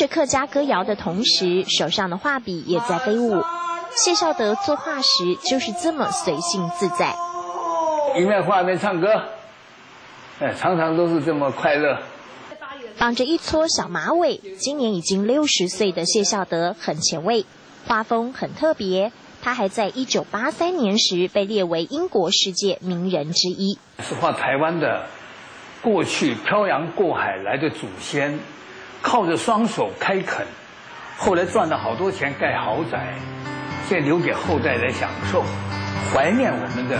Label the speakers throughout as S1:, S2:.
S1: 着客家歌谣的同时，手上的画笔也在飞舞。谢孝德作画时就是这么随性自在，
S2: 一面画一面唱歌，常常都是这么快乐。
S1: 绑着一撮小马尾，今年已经60岁的谢孝德很前卫，画风很特别。他还在1983年时被列为英国世界名人之一。
S2: 是画台湾的过去漂洋过海来的祖先，靠着双手开垦，后来赚了好多钱盖豪宅，现在留给后代来享受，怀念我们的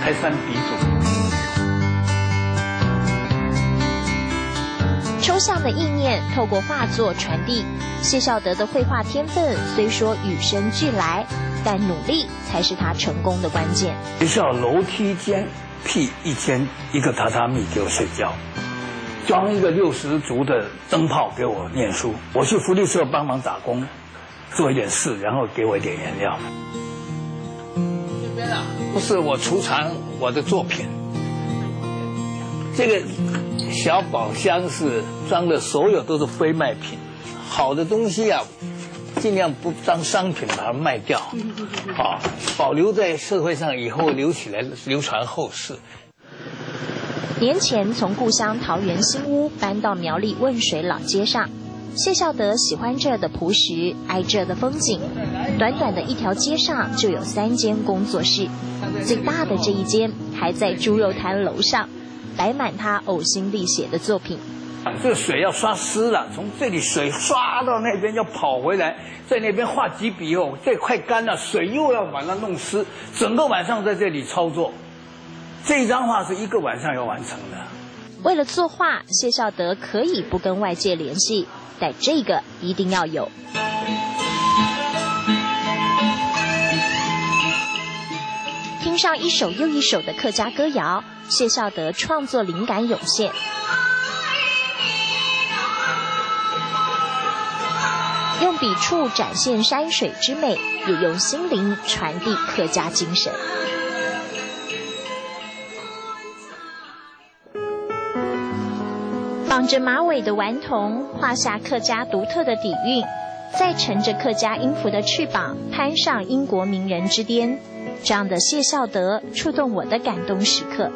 S2: 开山鼻祖。
S1: 抽象的意念透过画作传递。谢孝德的绘画天分虽说与生俱来，但努力才是他成功的关键。
S2: 学校楼梯间辟一间一个榻榻米给我睡觉，装一个60烛的灯泡给我念书。我去福利社帮忙打工，做一点事，然后给我一点颜料。这边啊，不是我储藏我的作品，这个小宝箱是装的所有都是非卖品，好的东西啊，尽量不当商品把它卖掉，保留在社会上，以后留起来流传后世。
S1: 年前从故乡桃园新屋搬到苗栗汶水老街上，谢孝德喜欢这的朴实，爱这的风景。短短的一条街上就有3间工作室，最大的这一间还在猪肉摊楼上，摆满他呕心沥血的作品。
S2: 这水要刷湿了，从这里水刷到那边要跑回来，在那边画几笔后，这快干了，水又要把它弄湿，整个晚上在这里操作。这一张画是1个晚上要完成的。
S1: 为了作画，谢孝德可以不跟外界联系，但这个一定要有。听上一首又一首的客家歌谣，谢孝德创作灵感涌现。用笔触展现山水之美，也用心灵传递客家精神。绑着马尾的顽童，画下客家独特的底蕴，再乘着客家音符的翅膀，攀上英国名人之巅。这样的谢孝德，触动我的感动时刻。